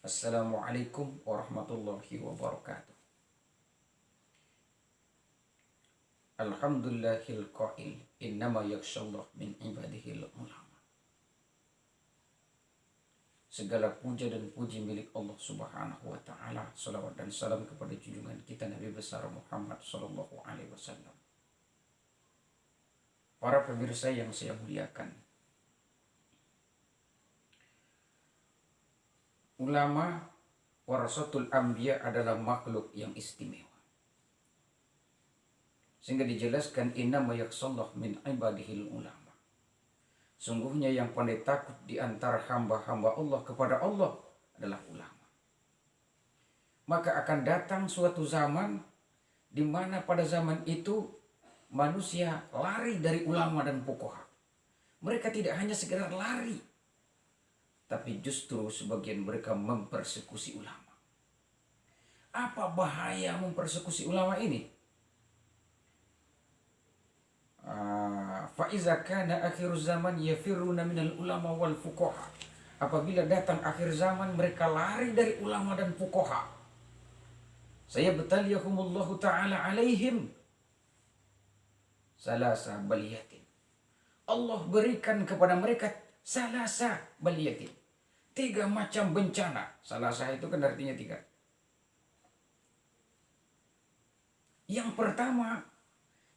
Assalamualaikum warahmatullahi wabarakatuh. Alhamdulillahil qail innama yakhshallah min ibadihil ulama. Segala puja dan puji milik Allah Subhanahu wa taala. Salawat dan salam kepada junjungan kita Nabi besar Muhammad sallallahu alaihi wasallam. Para pemirsa yang saya muliakan, ulama warasatul anbiya adalah makhluk yang istimewa. Sehingga dijelaskan innama yakhshallah min ibadihil ulama. Sungguhnya yang pandai takut di antara hamba-hamba Allah kepada Allah adalah ulama. Maka akan datang suatu zaman di mana pada zaman itu manusia lari dari ulama dan fuqaha. Mereka tidak hanya sekedar lari, tapi justru sebagian mereka mempersekusi ulama. Apa bahaya mempersekusi ulama ini? Fa'iza kana akhir zaman yafiruna minal ulama wal fuqaha. Apabila datang akhir zaman mereka lari dari ulama dan fuqaha. Saya betaliyahumullahu ta'ala alaihim salasa baliyatin. Allah berikan kepada mereka salasa baliyatin. 3 macam bencana. Salasa itu kan artinya 3. Yang pertama,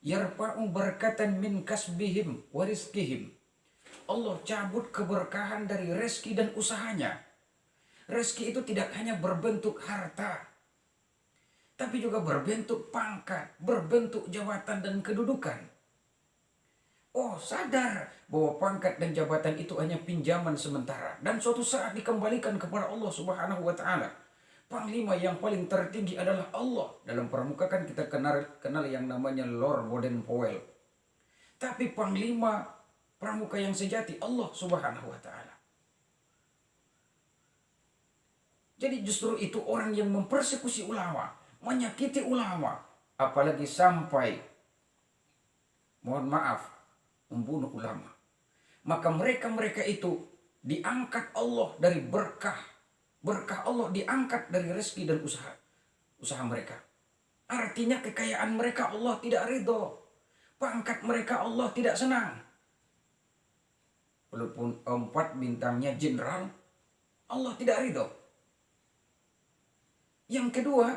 yarfa'u barakatan min kasbihim wa rizkihim. Allah cabut keberkahan dari rezeki dan usahanya. Rezeki itu tidak hanya berbentuk harta, tapi juga berbentuk pangkat, berbentuk jabatan dan kedudukan. Oh, sadar bahwa pangkat dan jabatan itu hanya pinjaman sementara dan suatu saat dikembalikan kepada Allah Subhanahu wa taala. Panglima yang paling tertinggi adalah Allah. Dalam pramuka kan kita kenal yang namanya Lord Baden-Powell. Tapi panglima pramuka yang sejati Allah Subhanahu wa taala. Jadi justru itu orang yang mempersekusi ulama, menyakiti ulama, apalagi sampai mohon maaf membunuh ulama. Maka mereka itu diangkat Allah dari berkah. Berkah Allah diangkat dari rezeki dan usaha mereka. Artinya kekayaan mereka Allah tidak ridho. Pangkat mereka Allah tidak senang. Walaupun 4 bintangnya jenderal, Allah tidak ridho. Yang kedua,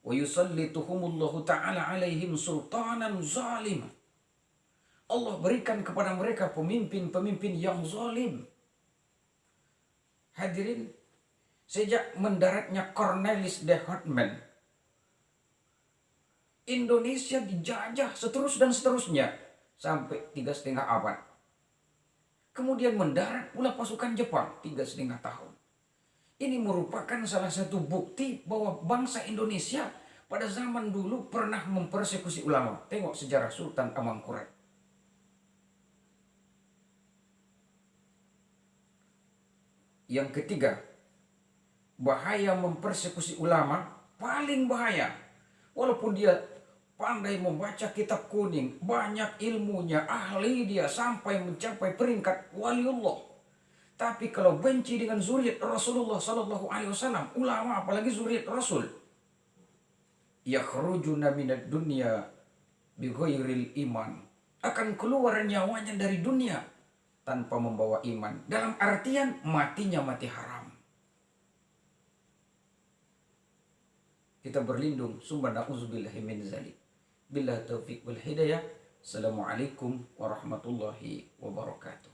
wa yusallituhumullahu ta'ala alaihim sultanan zalim. Allah berikan kepada mereka pemimpin-pemimpin yang zalim. Hadirin, sejak mendaratnya Cornelis de Houtman, Indonesia dijajah seterusnya sampai 3,5 abad. Kemudian mendarat pula pasukan Jepang 3,5 tahun. Ini merupakan salah satu bukti bahwa bangsa Indonesia pada zaman dulu pernah mempersekusi ulama. Tengok sejarah Sultan Amangkurat. Yang ketiga, bahaya mempersekusi ulama, paling bahaya. Walaupun dia pandai membaca kitab kuning, banyak ilmunya, ahli dia sampai mencapai peringkat waliullah. Tapi kalau benci dengan zuriat Rasulullah sallallahu alaihi wasallam, ulama apalagi zuriat Rasul, yakhrujuna minad dunya bighairil iman. Akan keluar nyawanya dari dunia tanpa membawa iman. Dalam artian matinya mati haram. Kita berlindung summa na'udzubillahi min zalik. Billahi taufiq wal hidayah. Assalamualaikum warahmatullahi wabarakatuh.